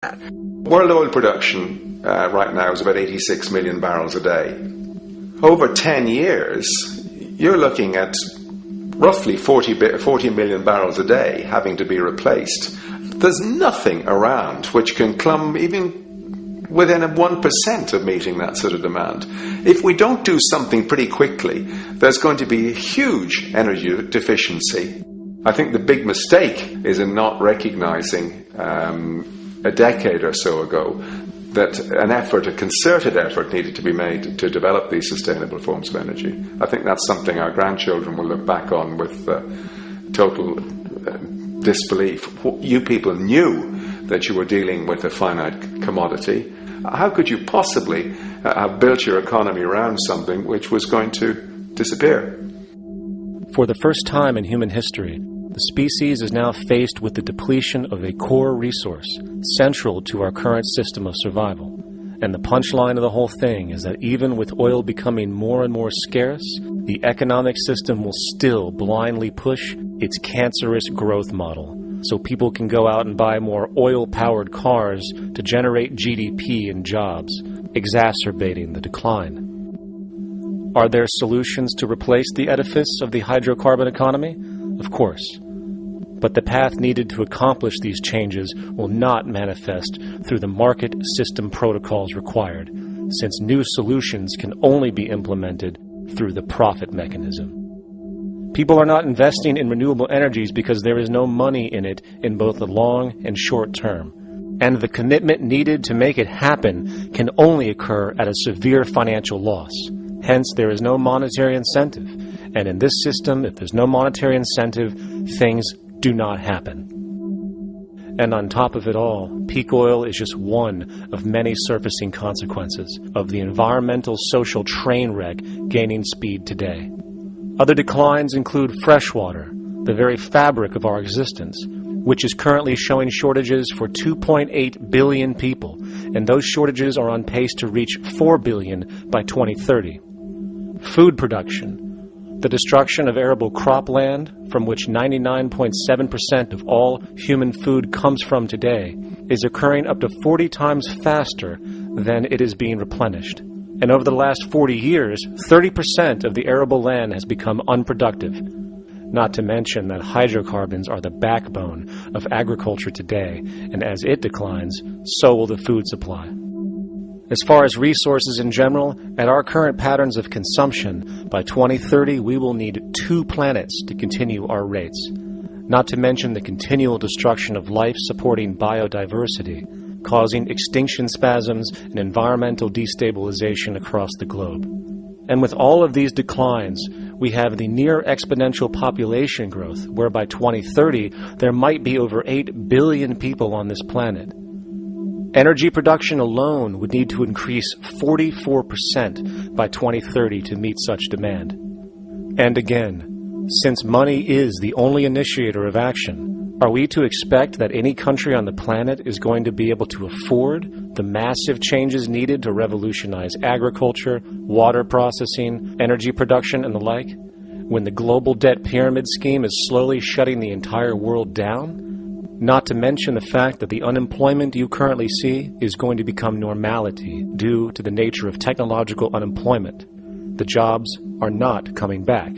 World oil production right now is about 86 million barrels a day. Over 10 years, you're looking at roughly 40 million barrels a day having to be replaced. There's nothing around which can come even within 1% of meeting that sort of demand. If we don't do something pretty quickly, there's going to be a huge energy deficiency. I think the big mistake is in not recognizing a decade or so ago that a concerted effort needed to be made to develop these sustainable forms of energy. I think that's something our grandchildren will look back on with total disbelief. You people knew that you were dealing with a finite commodity. How could you possibly have built your economy around something which was going to disappear? For the first time in human history, the species is now faced with the depletion of a core resource central to our current system of survival. And the punchline of the whole thing is that even with oil becoming more and more scarce, the economic system will still blindly push its cancerous growth model, so people can go out and buy more oil-powered cars to generate GDP and jobs, exacerbating the decline. Are there solutions to replace the edifice of the hydrocarbon economy? Of course. But the path needed to accomplish these changes will not manifest through the market system protocols required, since new solutions can only be implemented through the profit mechanism. People are not investing in renewable energies because there is no money in it in both the long and short term. And the commitment needed to make it happen can only occur at a severe financial loss. Hence, there is no monetary incentive. And in this system, if there's no monetary incentive, things do not happen. And on top of it all, peak oil is just one of many surfacing consequences of the environmental social train wreck gaining speed today. Other declines include freshwater, the very fabric of our existence, which is currently showing shortages for 2.8 billion people, and those shortages are on pace to reach 4 billion by 2030. Food production. The destruction of arable cropland, from which 99.7% of all human food comes from today, is occurring up to 40 times faster than it is being replenished. And over the last 40 years, 30% of the arable land has become unproductive. Not to mention that hydrocarbons are the backbone of agriculture today, and as it declines, so will the food supply. As far as resources in general, at our current patterns of consumption, by 2030 we will need 2 planets to continue our rates, not to mention the continual destruction of life-supporting biodiversity, causing extinction spasms and environmental destabilization across the globe. And with all of these declines, we have the near exponential population growth, where by 2030 there might be over 8 billion people on this planet. Energy production alone would need to increase 44% by 2030 to meet such demand. And again, since money is the only initiator of action, are we to expect that any country on the planet is going to be able to afford the massive changes needed to revolutionize agriculture, water processing, energy production, and the like, when the global debt pyramid scheme is slowly shutting the entire world down? Not to mention the fact that the unemployment you currently see is going to become normality due to the nature of technological unemployment. The jobs are not coming back.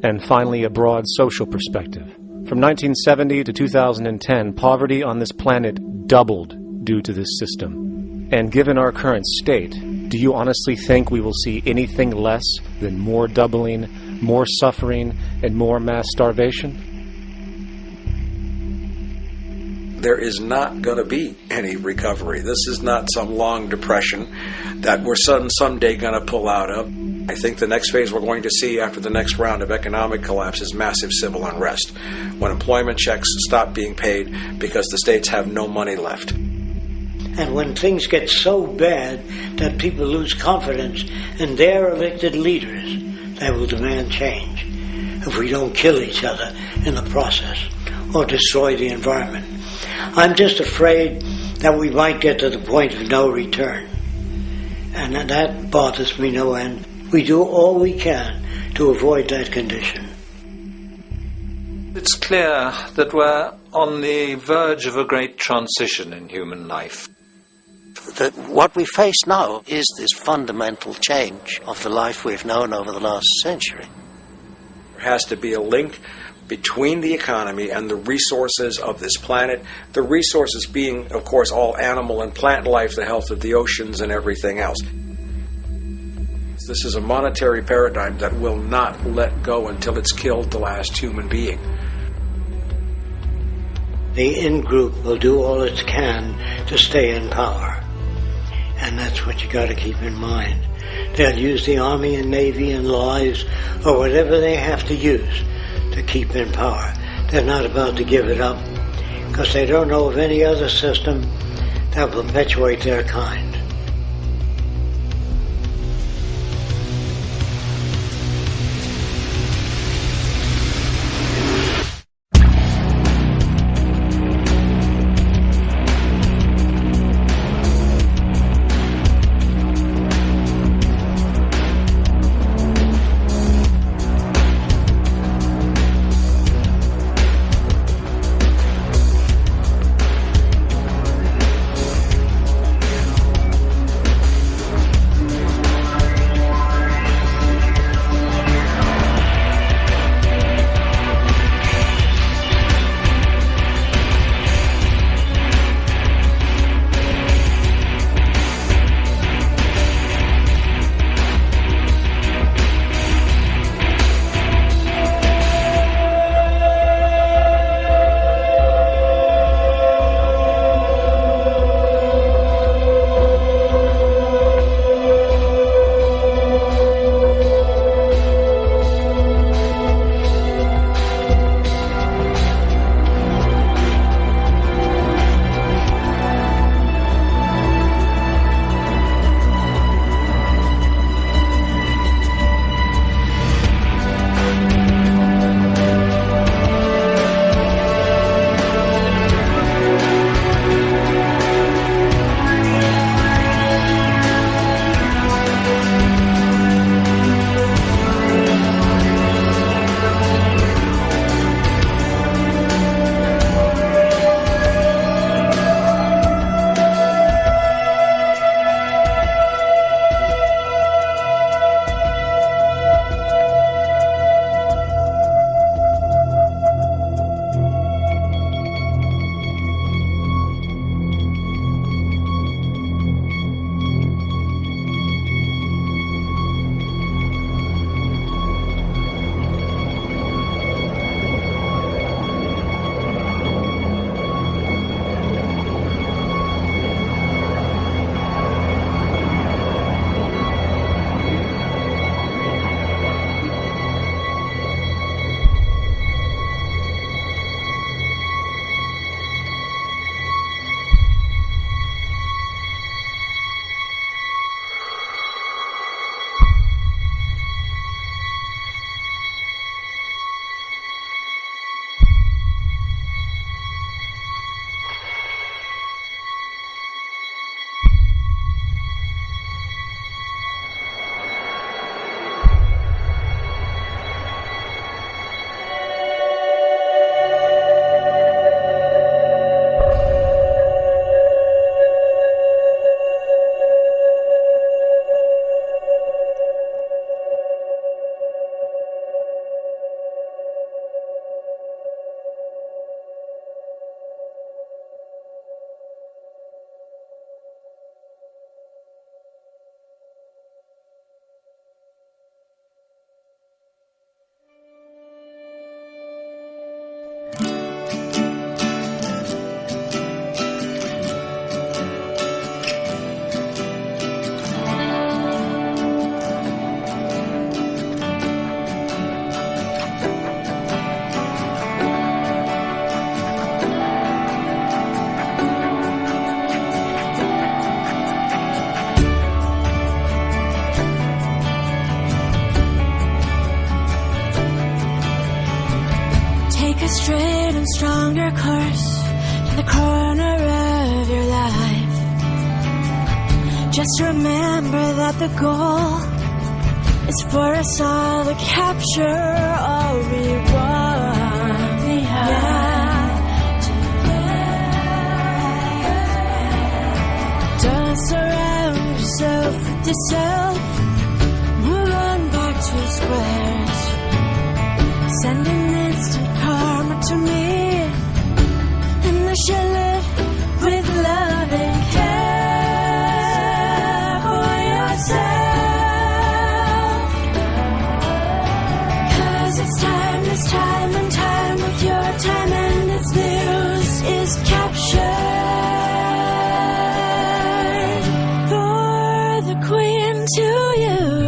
And finally, a broad social perspective. From 1970 to 2010, poverty on this planet doubled due to this system. And given our current state, do you honestly think we will see anything less than more doubling, more suffering, and more mass starvation? There is not going to be any recovery. This is not some long depression that we're someday going to pull out of. I think the next phase we're going to see after the next round of economic collapse is massive civil unrest, when employment checks stop being paid because the states have no money left. And when things get so bad that people lose confidence in their elected leaders, they will demand change if we don't kill each other in the process or destroy the environment. I'm just afraid that we might get to the point of no return. And that bothers me no end. We do all we can to avoid that condition. It's clear that we're on the verge of a great transition in human life. What we face now is this fundamental change of the life we've known over the last century. There has to be a link between the economy and the resources of this planet, the resources being, of course, all animal and plant life, the health of the oceans and everything else. This is a monetary paradigm that will not let go until it's killed the last human being. The in-group will do all it can to stay in power. And that's what you got to keep in mind. They'll use the Army and Navy and lies or whatever they have to use to keep in power. They're not about to give it up because they don't know of any other system that will perpetuate their kind. a straight and stronger course to the corner of your life. Just remember that the goal is for us all to capture all we want. Yeah, to yourself. Move on back to squares. Send an instant karma to me, and I shall live with love and care for yourself. 'Cause it's time and time with your time, and its news is captured for the Queen to use.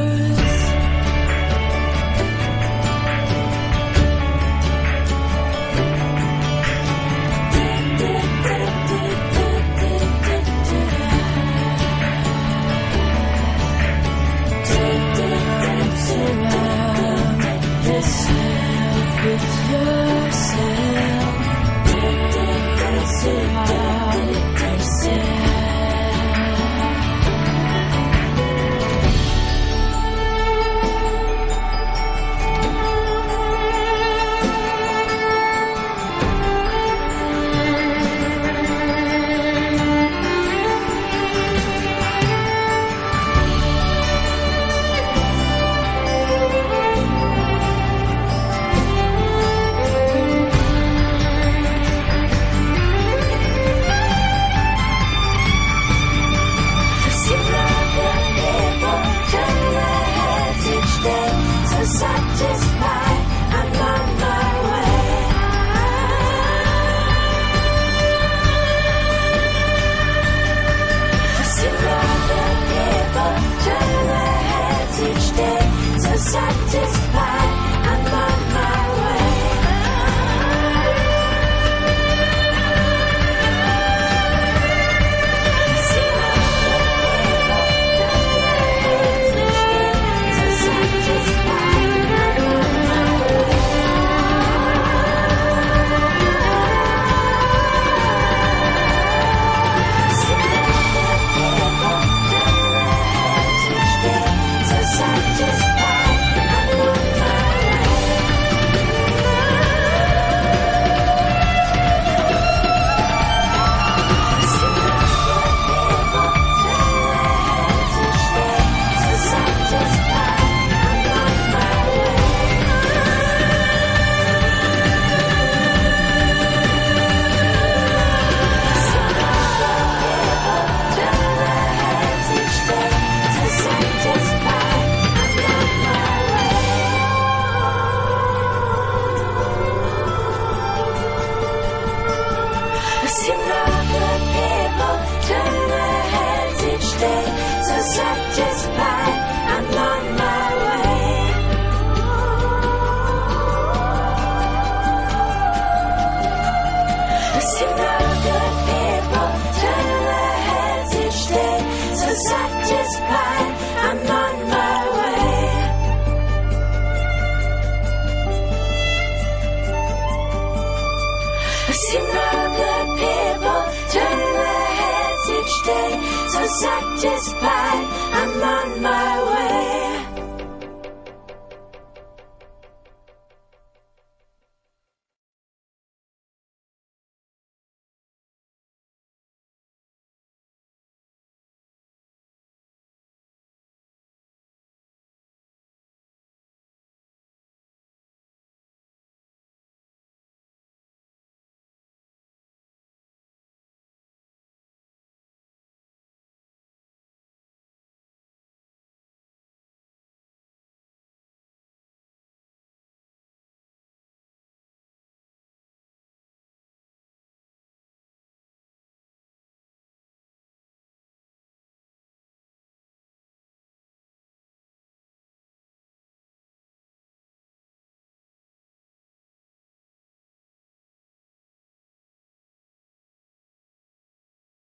Satisfied, I'm on my way.